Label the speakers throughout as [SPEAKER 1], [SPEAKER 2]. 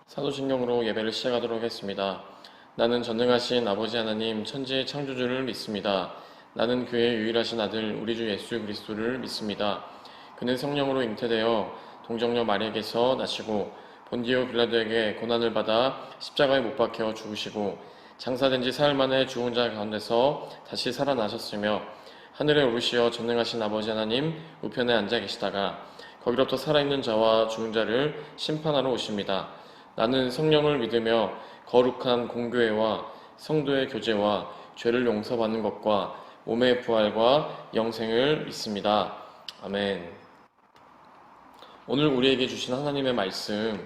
[SPEAKER 1] 사도신경으로 예배를 시작하도록 하겠습니다. 나는 전능하신 아버지 하나님 천지의 창조주를 믿습니다. 나는 그의 유일하신 아들 우리 주 예수 그리스도를 믿습니다. 그는 성령으로 잉태되어 동정녀 마리아에게서 나시고 본디오 빌라도에게 고난을 받아 십자가에 못 박혀 죽으시고 장사된 지 사흘 만에 죽은 자 가운데서 다시 살아나셨으며 하늘에 오르시어 전능하신 아버지 하나님 우편에 앉아 계시다가 거기로부터 살아있는 자와 죽은 자를 심판하러 오십니다. 나는 성령을 믿으며 거룩한 공교회와 성도의 교제와 죄를 용서받는 것과 몸의 부활과 영생을 믿습니다. 아멘. 오늘 우리에게 주신 하나님의 말씀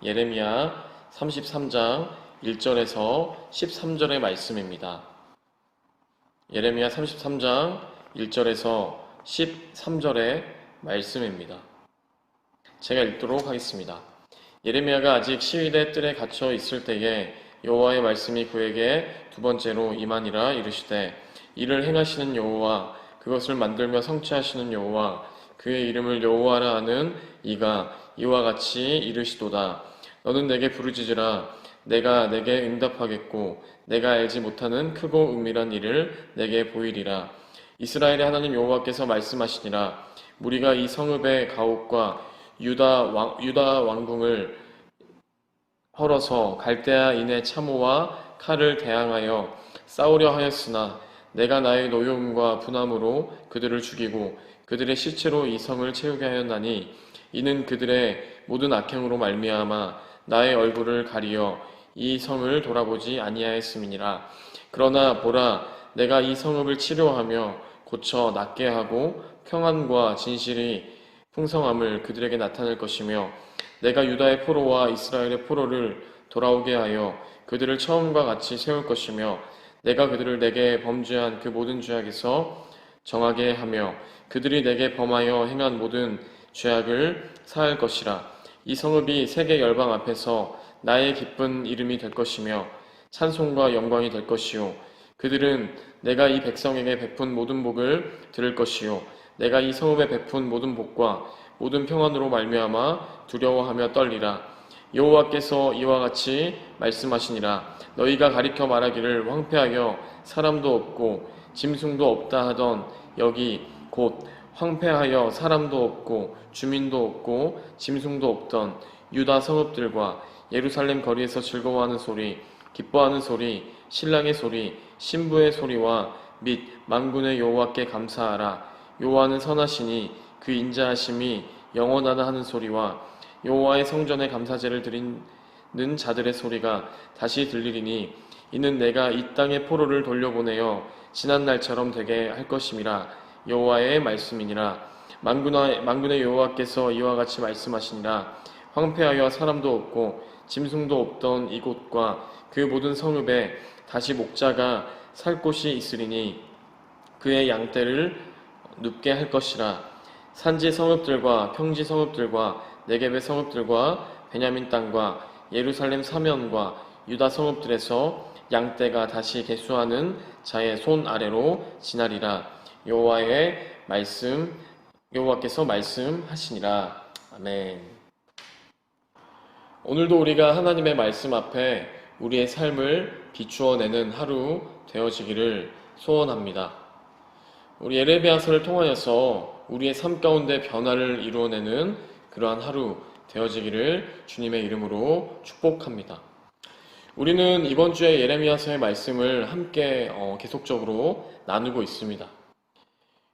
[SPEAKER 1] 예레미야 33장 1절에서 13절의 말씀입니다. 예레미야 33장 1절에서 13절의 말씀입니다. 제가 읽도록 하겠습니다. 예레미야가 아직 시위대 뜰에 갇혀 있을 때에 여호와의 말씀이 그에게 두 번째로 임하니라 이르시되 이를 행하시는 여호와 그것을 만들며 성취하시는 여호와 그의 이름을 여호와라 하는 이가 이와 같이 이르시도다. 너는 내게 부르짖으라. 내가 내게 응답하겠고 내가 알지 못하는 크고 은밀한 일을 내게 보이리라. 이스라엘의 하나님 여호와께서 말씀하시니라. 무리가 이 성읍의 가옥과 유다 왕궁을 헐어서 갈대아인의 참호와 칼을 대항하여 싸우려 하였으나 내가 나의 노여움과 분함으로 그들을 죽이고 그들의 시체로 이 성을 채우게 하였나니 이는 그들의 모든 악행으로 말미암아 나의 얼굴을 가리어 이 성을 돌아보지 아니하였음이니라. 그러나 보라, 내가 이 성읍을 치료하며 고쳐 낫게 하고 평안과 진실이 풍성함을 그들에게 나타낼 것이며 내가 유다의 포로와 이스라엘의 포로를 돌아오게 하여 그들을 처음과 같이 세울 것이며 내가 그들을 내게 범죄한 그 모든 죄악에서 정하게 하며 그들이 내게 범하여 행한 모든 죄악을 사할 것이라. 이 성읍이 세계 열방 앞에서 나의 기쁜 이름이 될 것이며 찬송과 영광이 될 것이요 그들은 내가 이 백성에게 베푼 모든 복을 들을 것이요 내가 이 성읍에 베푼 모든 복과 모든 평안으로 말미암아 두려워하며 떨리라. 여호와께서 이와 같이 말씀하시니라. 너희가 가리켜 말하기를 황폐하여 사람도 없고 짐승도 없다 하던 여기 곧 황폐하여 사람도 없고 주민도 없고 짐승도 없던 유다 성읍들과 예루살렘 거리에서 즐거워하는 소리, 기뻐하는 소리, 신랑의 소리, 신부의 소리와 및 만군의 여호와께 감사하라. 여호와는 선하시니 그 인자하심이 영원하다 하는 소리와 여호와의 성전에 감사제를 드리는 자들의 소리가 다시 들리리니 이는 내가 이 땅의 포로를 돌려보내어 지난 날처럼 되게 할 것임이라. 여호와의 말씀이니라. 만군의 여호와께서 이와 같이 말씀하시니라. 황폐하여 사람도 없고 짐승도 없던 이곳과 그 모든 성읍에 다시 목자가 살 곳이 있으리니 그의 양떼를 눕게 할 것이라. 산지 성읍들과 평지 성읍들과 네겝의 성읍들과 베냐민 땅과 예루살렘 사면과 유다 성읍들에서 양떼가 다시 개수하는 자의 손 아래로 지나리라. 여호와께서 말씀하시니라. 아멘. 오늘도 우리가 하나님의 말씀 앞에 우리의 삶을 비추어내는 하루 되어지기를 소원합니다. 우리 예레미야서를 통하여서 우리의 삶 가운데 변화를 이루어내는 그러한 하루 되어지기를 주님의 이름으로 축복합니다. 우리는 이번 주에 예레미야서의 말씀을 함께 계속적으로 나누고 있습니다.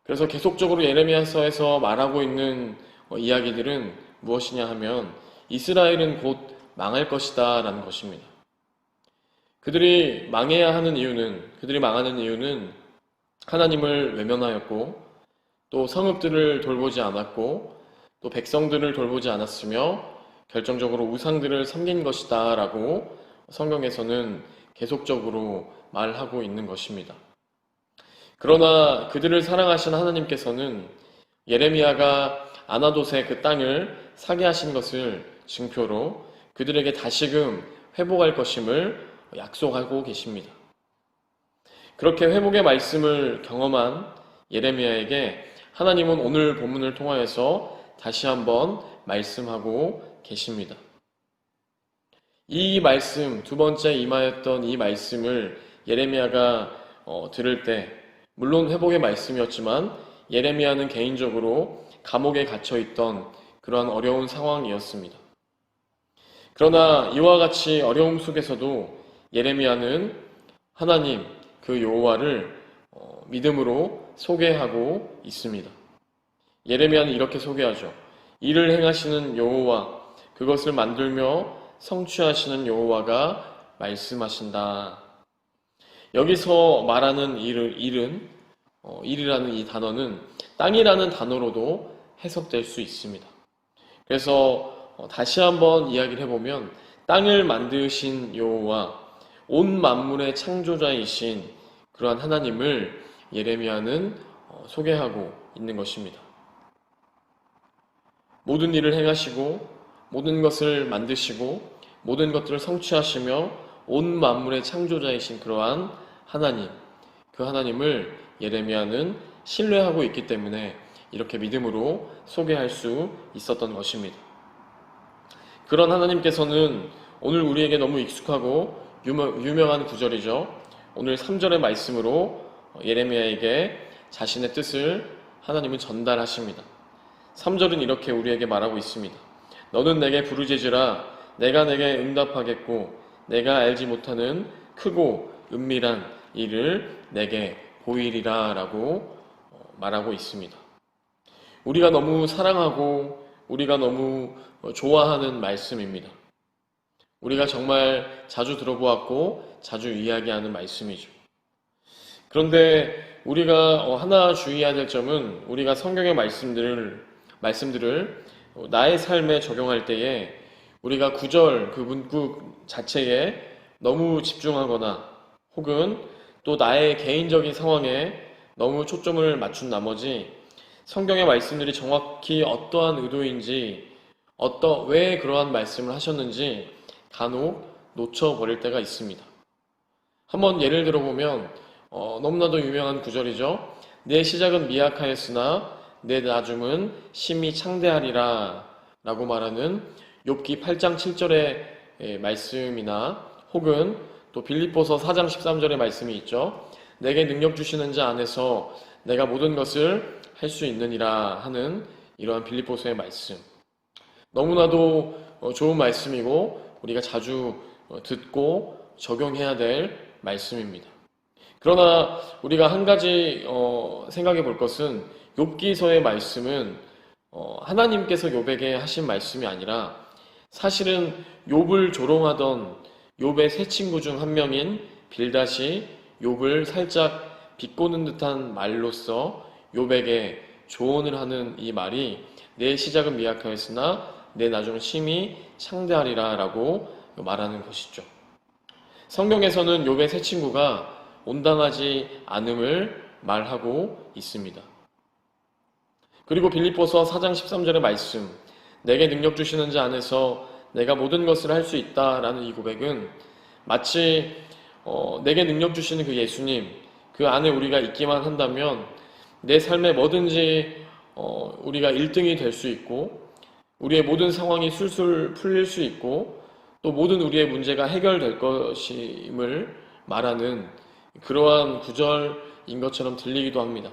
[SPEAKER 1] 그래서 계속적으로 예레미야서에서 말하고 있는 이야기들은 무엇이냐 하면 이스라엘은 곧 망할 것이다 라는 것입니다. 그들이 망하는 이유는 하나님을 외면하였고 또 성읍들을 돌보지 않았고 또 백성들을 돌보지 않았으며 결정적으로 우상들을 섬긴 것이다 라고 성경에서는 계속적으로 말하고 있는 것입니다. 그러나 그들을 사랑하신 하나님께서는 예레미야가 아나돗의 그 땅을 사게 하신 것을 증표로 그들에게 다시금 회복할 것임을 약속하고 계십니다. 그렇게 회복의 말씀을 경험한 예레미야에게 하나님은 오늘 본문을 통하여서 다시 한번 말씀하고 계십니다. 이 말씀, 두 번째 임하였던 이 말씀을 예레미야가 들을 때, 물론 회복의 말씀이었지만 예레미야는 개인적으로 감옥에 갇혀 있던 그러한 어려운 상황이었습니다. 그러나 이와 같이 어려움 속에서도 예레미야는 하나님 그 여호와를 믿음으로 소개하고 있습니다. 예레미야는 이렇게 소개하죠. 이를 행하시는 여호와, 그것을 만들며 성취하시는 여호와가 말씀하신다. 여기서 말하는 일이라는 이 단어는 땅이라는 단어로도 해석될 수 있습니다. 그래서 다시 한번 이야기를 해보면 땅을 만드신 여호와, 온 만물의 창조자이신 그러한 하나님을 예레미야는 소개하고 있는 것입니다. 모든 일을 행하시고 모든 것을 만드시고 모든 것들을 성취하시며 온 만물의 창조자이신 그러한 하나님, 그 하나님을 예레미야는 신뢰하고 있기 때문에 이렇게 믿음으로 소개할 수 있었던 것입니다. 그런 하나님께서는 오늘 우리에게 너무 익숙하고 유명한 구절이죠. 오늘 3절의 말씀으로 예레미야에게 자신의 뜻을 하나님은 전달하십니다. 3절은 이렇게 우리에게 말하고 있습니다. 너는 내게 부르짖으라. 내가 내게 응답하겠고 내가 알지 못하는 크고 은밀한 일을 내게 보이리라 라고 말하고 있습니다. 우리가 너무 사랑하고 우리가 너무 좋아하는 말씀입니다. 우리가 정말 자주 들어보았고 자주 이야기하는 말씀이죠. 그런데 우리가 하나 주의해야 될 점은 우리가 성경의 말씀들을 나의 삶에 적용할 때에 우리가 구절, 그 문구 자체에 너무 집중하거나 혹은 또 나의 개인적인 상황에 너무 초점을 맞춘 나머지 성경의 말씀들이 정확히 어떠한 의도인지 왜 그러한 말씀을 하셨는지 간혹 놓쳐버릴 때가 있습니다. 한번 예를 들어보면 너무나도 유명한 구절이죠. 내 시작은 미약하였으나 내 나중은 심히 창대하리라 라고 말하는 욥기 8장 7절의 말씀이나 혹은 또 빌립보서 4장 13절의 말씀이 있죠. 내게 능력 주시는 자 안에서 내가 모든 것을 할 수 있느니라 하는 이러한 빌립보서의 말씀. 너무나도 좋은 말씀이고 우리가 자주 듣고 적용해야 될 말씀입니다. 그러나 우리가 한 가지 생각해 볼 것은 욥기서의 말씀은 하나님께서 욥에게 하신 말씀이 아니라 사실은 욥을 조롱하던 욥의 세 친구 중 한 명인 빌닷이 욥을 살짝 비꼬는 듯한 말로써 욥에게 조언을 하는 이 말이 내 시작은 미약하였으나 내 나중은 심히 창대하리라 라고 말하는 것이죠. 성경에서는 욥의 세 친구가 온당하지 않음을 말하고 있습니다. 그리고 빌립보서 4장 13절의 말씀, 내게 능력 주시는 자 안에서 내가 모든 것을 할 수 있다라는 이 고백은 마치 내게 능력 주시는 그 예수님, 그 안에 우리가 있기만 한다면 내 삶에 뭐든지 우리가 1등이 될 수 있고 우리의 모든 상황이 술술 풀릴 수 있고 또 모든 우리의 문제가 해결될 것임을 말하는 그러한 구절인 것처럼 들리기도 합니다.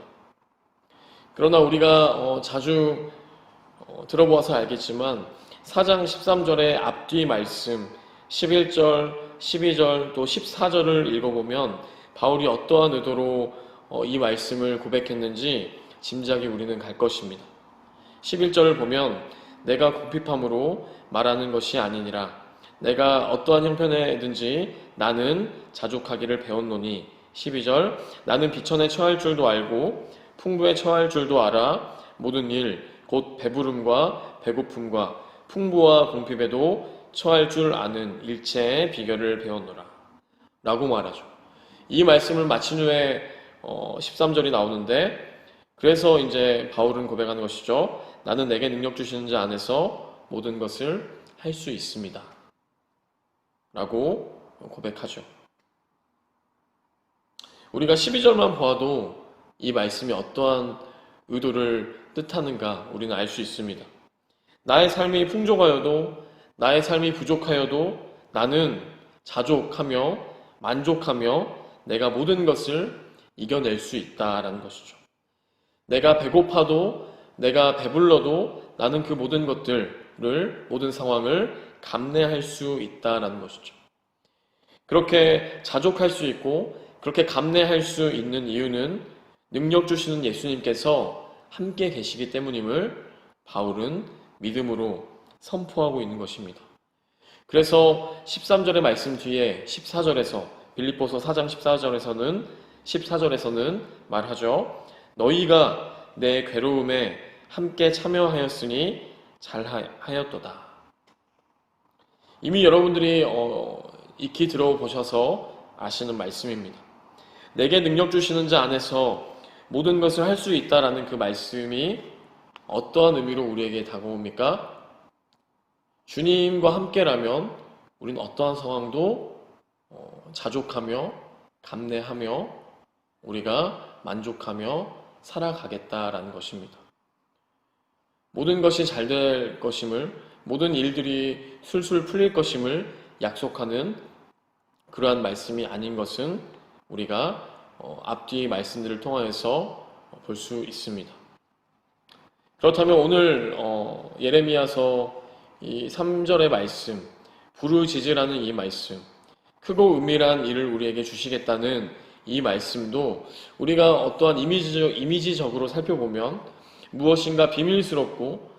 [SPEAKER 1] 그러나 우리가 자주 들어보아서 알겠지만 4장 13절의 앞뒤 말씀 11절, 12절 또 14절을 읽어보면 바울이 어떠한 의도로 이 말씀을 고백했는지 짐작이 우리는 갈 것입니다. 11절을 보면 내가 궁핍함으로 말하는 것이 아니니라. 내가 어떠한 형편에든지 나는 자족하기를 배웠노니. 12절 나는 비천에 처할 줄도 알고 풍부에 처할 줄도 알아. 모든 일 곧 배부름과 배고픔과 풍부와 궁핍에도 처할 줄 아는 일체의 비결을 배웠노라 라고 말하죠. 이 말씀을 마친 후에 13절이 나오는데 그래서 이제 바울은 고백하는 것이죠. 나는 내게 능력 주시는 자 안에서 모든 것을 할 수 있습니다 라고 고백하죠. 우리가 12절만 보아도 이 말씀이 어떠한 의도를 뜻하는가 우리는 알 수 있습니다. 나의 삶이 풍족하여도 나의 삶이 부족하여도 나는 자족하며 만족하며 내가 모든 것을 이겨낼 수 있다라는 것이죠. 내가 배고파도 내가 배불러도 나는 그 모든 것들을, 모든 상황을 감내할 수 있다라는 것이죠. 그렇게 자족할 수 있고 그렇게 감내할 수 있는 이유는 능력 주시는 예수님께서 함께 계시기 때문임을 바울은 믿음으로 선포하고 있는 것입니다. 그래서 13절의 말씀 뒤에 14절에서 빌립보서 4장 14절에서는 말하죠. 너희가 내 괴로움에 함께 참여하였으니 잘하였도다. 이미 여러분들이 익히 들어보셔서 아시는 말씀입니다. 내게 능력 주시는 자 안에서 모든 것을 할 수 있다라는 그 말씀이 어떠한 의미로 우리에게 다가옵니까? 주님과 함께라면 우리는 어떠한 상황도 자족하며 감내하며 우리가 만족하며 살아가겠다라는 것입니다. 모든 것이 잘 될 것임을, 모든 일들이 술술 풀릴 것임을 약속하는 그러한 말씀이 아닌 것은 우리가 앞뒤 말씀들을 통하여서 볼 수 있습니다. 그렇다면 오늘 예레미야서 이 3절의 말씀, 부르짖으라는 이 말씀, 크고 은밀한 일을 우리에게 주시겠다는 이 말씀도 우리가 어떠한 이미지적으로 살펴보면 무엇인가 비밀스럽고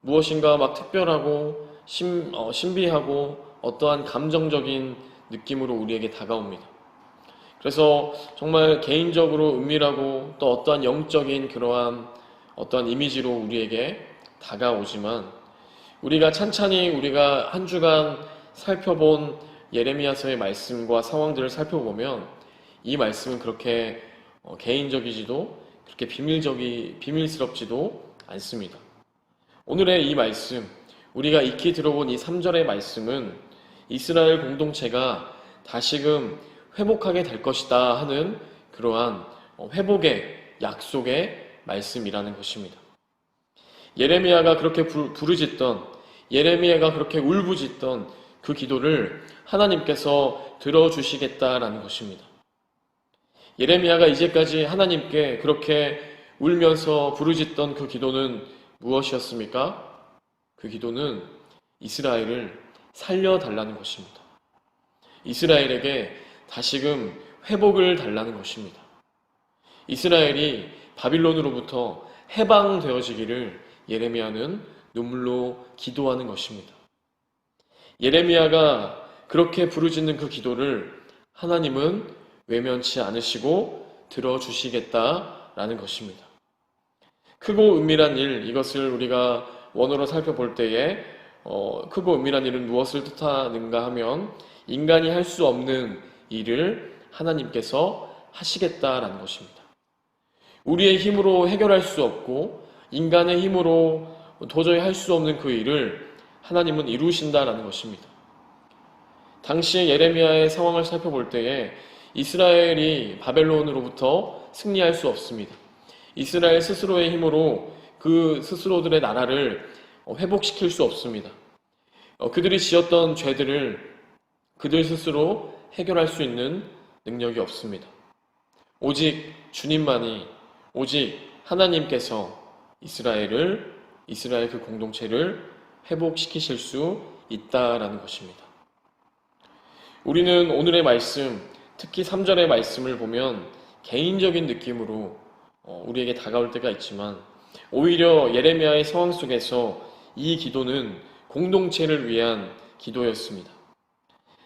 [SPEAKER 1] 무엇인가 막 특별하고 신비하고 어떠한 감정적인 느낌으로 우리에게 다가옵니다. 그래서 정말 개인적으로 은밀하고 또 어떠한 영적인 그러한 어떠한 이미지로 우리에게 다가오지만 우리가 찬찬히 우리가 한 주간 살펴본 예레미야서의 말씀과 상황들을 살펴보면 이 말씀은 그렇게 개인적이지도 그렇게 비밀스럽지도 않습니다. 오늘의 이 말씀, 우리가 익히 들어본 이 3절의 말씀은 이스라엘 공동체가 다시금 회복하게 될 것이다 하는 그러한 회복의 약속의 말씀이라는 것입니다. 예레미야가 그렇게 부르짖던, 예레미야가 그렇게 울부짖던 그 기도를 하나님께서 들어주시겠다라는 것입니다. 예레미야가 이제까지 하나님께 그렇게 울면서 부르짖던 그 기도는 무엇이었습니까? 그 기도는 이스라엘을 살려달라는 것입니다. 이스라엘에게 다시금 회복을 달라는 것입니다. 이스라엘이 바빌론으로부터 해방되어지기를 예레미야는 눈물로 기도하는 것입니다. 예레미야가 그렇게 부르짖는 그 기도를 하나님은 외면치 않으시고 들어주시겠다라는 것입니다. 크고 은밀한 일, 이것을 우리가 원어로 살펴볼 때에 크고 은밀한 일은 무엇을 뜻하는가 하면 인간이 할 수 없는 일을 하나님께서 하시겠다라는 것입니다. 우리의 힘으로 해결할 수 없고 인간의 힘으로 도저히 할 수 없는 그 일을 하나님은 이루신다라는 것입니다. 당시에 예레미야의 상황을 살펴볼 때에 이스라엘이 바벨론으로부터 승리할 수 없습니다. 이스라엘 스스로의 힘으로 그 스스로들의 나라를 회복시킬 수 없습니다. 그들이 지었던 죄들을 그들 스스로 해결할 수 있는 능력이 없습니다. 오직 주님만이, 오직 하나님께서 이스라엘 그 공동체를 회복시키실 수 있다라는 것입니다. 우리는 오늘의 말씀, 특히 3절의 말씀을 보면 개인적인 느낌으로 우리에게 다가올 때가 있지만 오히려 예레미야의 상황 속에서 이 기도는 공동체를 위한 기도였습니다.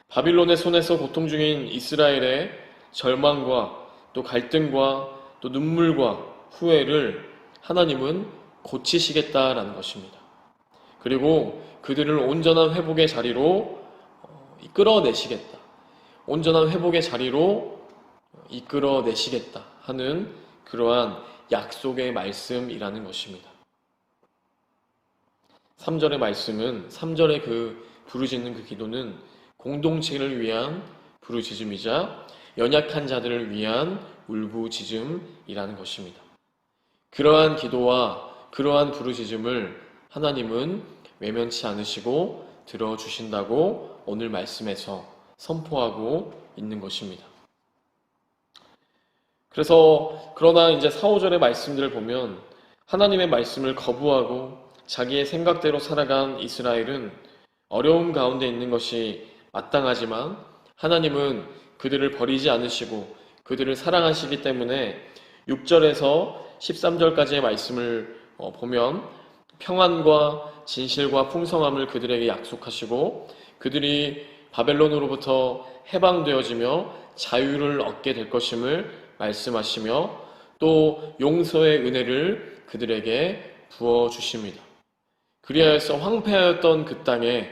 [SPEAKER 1] 바빌론의 손에서 고통 중인 이스라엘의 절망과 또 갈등과 또 눈물과 후회를 하나님은 고치시겠다라는 것입니다. 그리고 그들을 온전한 회복의 자리로 이끌어내시겠다. 온전한 회복의 자리로 이끌어내시겠다 하는 그러한 약속의 말씀이라는 것입니다. 3절의 말씀은 3절의 그 부르짖는 그 기도는 공동체를 위한 부르짖음이자 연약한 자들을 위한 울부짖음이라는 것입니다. 그러한 기도와 그러한 부르짖음을 하나님은 외면치 않으시고 들어주신다고 오늘 말씀에서 선포하고 있는 것입니다. 그러나 이제 4, 5절의 말씀들을 보면 하나님의 말씀을 거부하고 자기의 생각대로 살아간 이스라엘은 어려움 가운데 있는 것이 마땅하지만 하나님은 그들을 버리지 않으시고 그들을 사랑하시기 때문에 6절에서 13절까지의 말씀을 보면 평안과 진실과 풍성함을 그들에게 약속하시고 그들이 바벨론으로부터 해방되어지며 자유를 얻게 될 것임을 말씀하시며 또 용서의 은혜를 그들에게 부어주십니다. 그리하여서 황폐하였던 그 땅에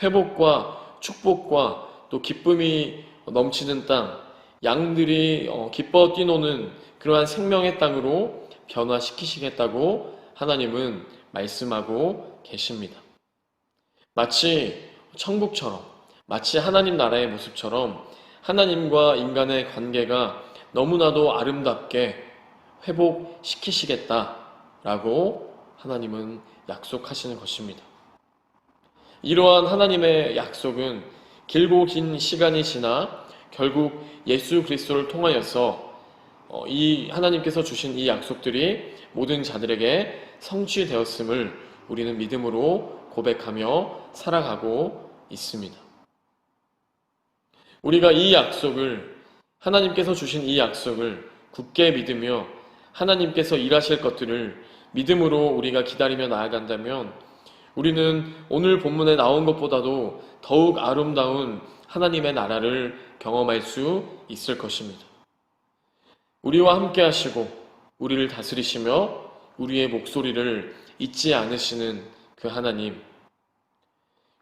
[SPEAKER 1] 회복과 축복과 또 기쁨이 넘치는 땅, 양들이 기뻐 뛰노는 그러한 생명의 땅으로 변화시키시겠다고 하나님은 말씀하고 계십니다. 마치 천국처럼, 마치 하나님 나라의 모습처럼 하나님과 인간의 관계가 너무나도 아름답게 회복시키시겠다라고 하나님은 약속하시는 것입니다. 이러한 하나님의 약속은 길고 긴 시간이 지나 결국 예수 그리스도를 통하여서 이 하나님께서 주신 이 약속들이 모든 자들에게 성취되었음을 우리는 믿음으로 고백하며 살아가고 있습니다. 우리가 이 약속을, 하나님께서 주신 이 약속을 굳게 믿으며 하나님께서 일하실 것들을 믿음으로 우리가 기다리며 나아간다면 우리는 오늘 본문에 나온 것보다도 더욱 아름다운 하나님의 나라를 경험할 수 있을 것입니다. 우리와 함께 하시고 우리를 다스리시며 우리의 목소리를 잊지 않으시는 그 하나님,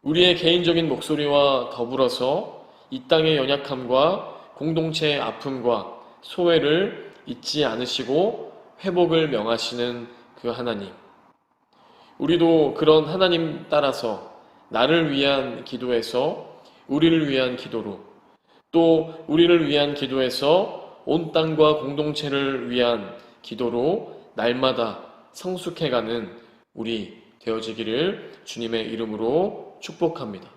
[SPEAKER 1] 우리의 개인적인 목소리와 더불어서 이 땅의 연약함과 공동체의 아픔과 소외를 잊지 않으시고 회복을 명하시는 그 하나님, 우리도 그런 하나님 따라서 나를 위한 기도에서 우리를 위한 기도로, 또 우리를 위한 기도에서 온 땅과 공동체를 위한 기도로 날마다 성숙해가는 우리 되어지기를 주님의 이름으로 축복합니다.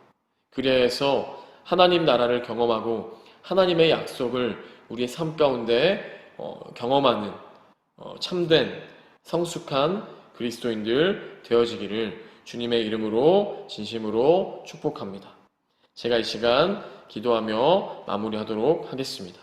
[SPEAKER 1] 그래서 하나님 나라를 경험하고 하나님의 약속을 우리의 삶 가운데 경험하는 참된 성숙한 그리스도인들 되어지기를 주님의 이름으로 진심으로 축복합니다. 제가 이 시간 기도하며 마무리하도록 하겠습니다.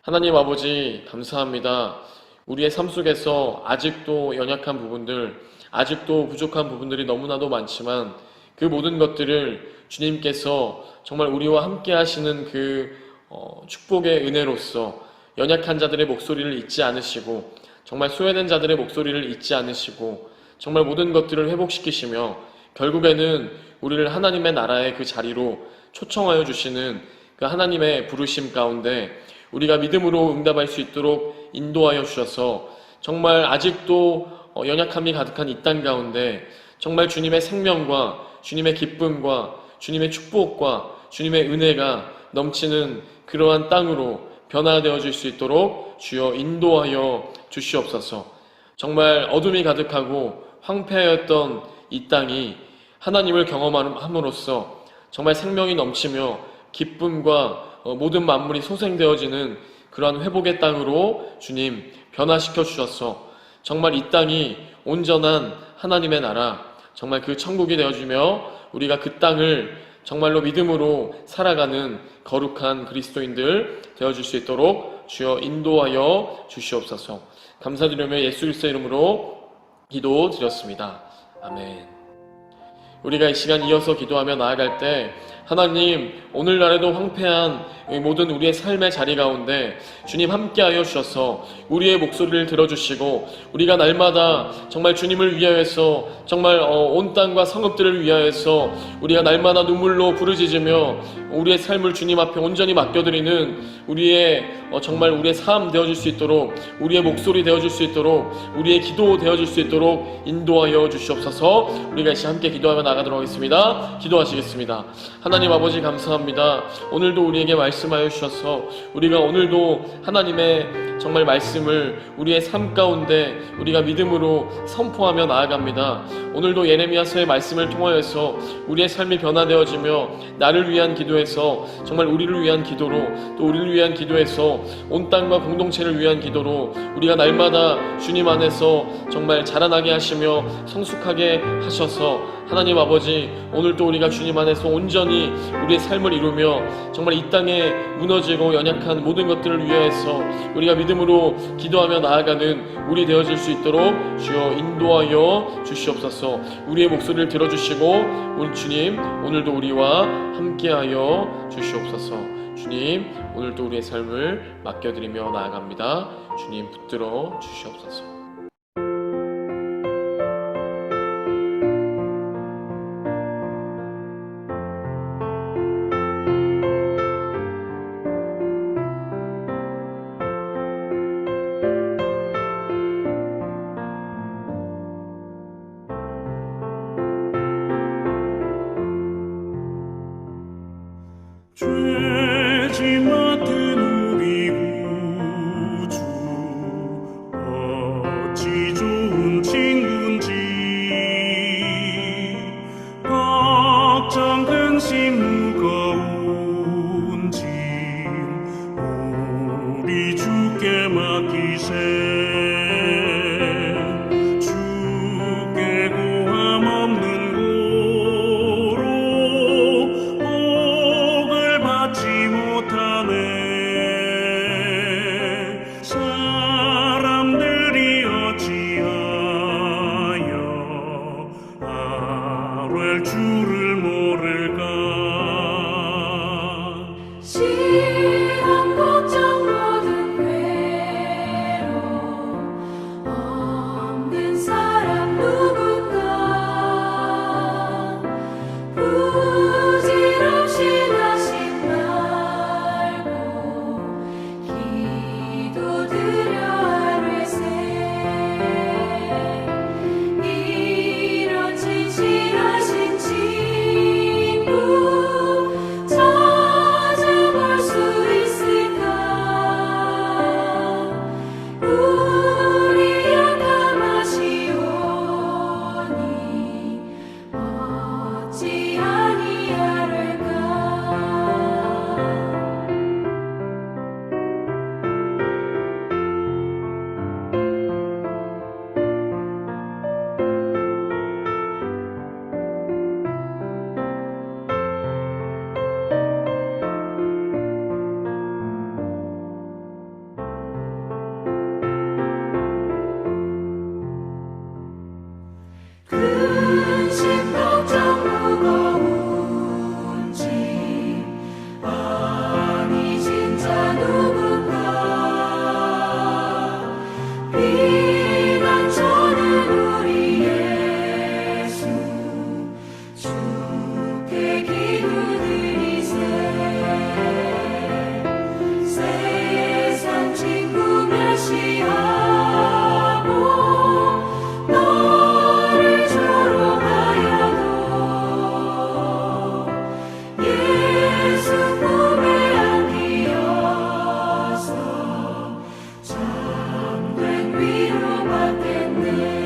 [SPEAKER 1] 하나님 아버지 감사합니다. 우리의 삶 속에서 아직도 연약한 부분들, 아직도 부족한 부분들이 너무나도 많지만 그 모든 것들을 주님께서 정말 우리와 함께 하시는 그 축복의 은혜로서 연약한 자들의 목소리를 잊지 않으시고 정말 소외된 자들의 목소리를 잊지 않으시고 정말 모든 것들을 회복시키시며 결국에는 우리를 하나님의 나라의 그 자리로 초청하여 주시는 그 하나님의 부르심 가운데 우리가 믿음으로 응답할 수 있도록 인도하여 주셔서 정말 아직도 연약함이 가득한 이 땅 가운데 정말 주님의 생명과 주님의 기쁨과 주님의 축복과 주님의 은혜가 넘치는 그러한 땅으로 변화되어 줄 수 있도록 주여 인도하여 주시옵소서. 정말 어둠이 가득하고 황폐하였던 이 땅이 하나님을 경험함으로써 정말 생명이 넘치며 기쁨과 모든 만물이 소생되어지는 그러한 회복의 땅으로 주님 변화시켜 주셔서 정말 이 땅이 온전한 하나님의 나라, 정말 그 천국이 되어주며 우리가 그 땅을 정말로 믿음으로 살아가는 거룩한 그리스도인들 되어줄 수 있도록 주여 인도하여 주시옵소서. 감사드리며 예수 그리스도의 이름으로 기도드렸습니다. 아멘. 우리가 이 시간 이어서 기도하며 나아갈 때 하나님 오늘날에도 황폐한 모든 우리의 삶의 자리 가운데 주님 함께하여 주셔서 우리의 목소리를 들어주시고 우리가 날마다 정말 주님을 위하여서 정말 온 땅과 성읍들을 위하여서 우리가 날마다 눈물로 부르짖으며 우리의 삶을 주님 앞에 온전히 맡겨드리는 우리의 정말 우리의 삶 되어줄 수 있도록 우리의 목소리 되어줄 수 있도록 우리의 기도 되어줄 수 있도록 인도하여 주시옵소서. 우리가 이제 함께 기도하며 나가도록 하겠습니다. 기도하시겠습니다. 하나님 아버지 감사합니다. 오늘도 우리에게 말씀하여 주셔서 우리가 오늘도 하나님의 정말 말씀을 우리의 삶 가운데 우리가 믿음으로 선포하며 나아갑니다. 오늘도 예레미야서의 말씀을 통하여서 우리의 삶이 변화되어지며 나를 위한 기도에서 정말 우리를 위한 기도로, 또 우리를 위한 기도에서 온 땅과 공동체를 위한 기도로 우리가 날마다 주님 안에서 정말 자라나게 하시며 성숙하게 하셔서 하나님 아버지, 오늘도 우리가 주님 안에서 온전히 우리의 삶을 이루며 정말 이 땅에 무너지고 연약한 모든 것들을 위하여서 우리가 믿음으로 기도하며 나아가는 우리 되어질 수 있도록 주여 인도하여 주시옵소서. 우리의 목소리를 들어주시고 우리 주님 오늘도 우리와 함께하여 주시옵소서. 주님 오늘도 우리의 삶을 맡겨드리며 나아갑니다. 주님 붙들어 주시옵소서.
[SPEAKER 2] 죄짐 맡은 우리 구주 어찌 좋은 친구인지 걱정 근심 무거운 짐 우리 주께 맡기세 주께 고함 없는 받지 못하네. 사람들이 어찌하여 아뢰 주를 모를까.
[SPEAKER 3] 시험 걱정 모든 괴로움 없는 사람 누군가 부질없이 근심 걱정 무거운 짐 아니 진짜 누군가 비난처는 우리 예수 주께 기도드리세 세상 친구 멸시하고 예수 품에 안기어서 참된 위로받겠네.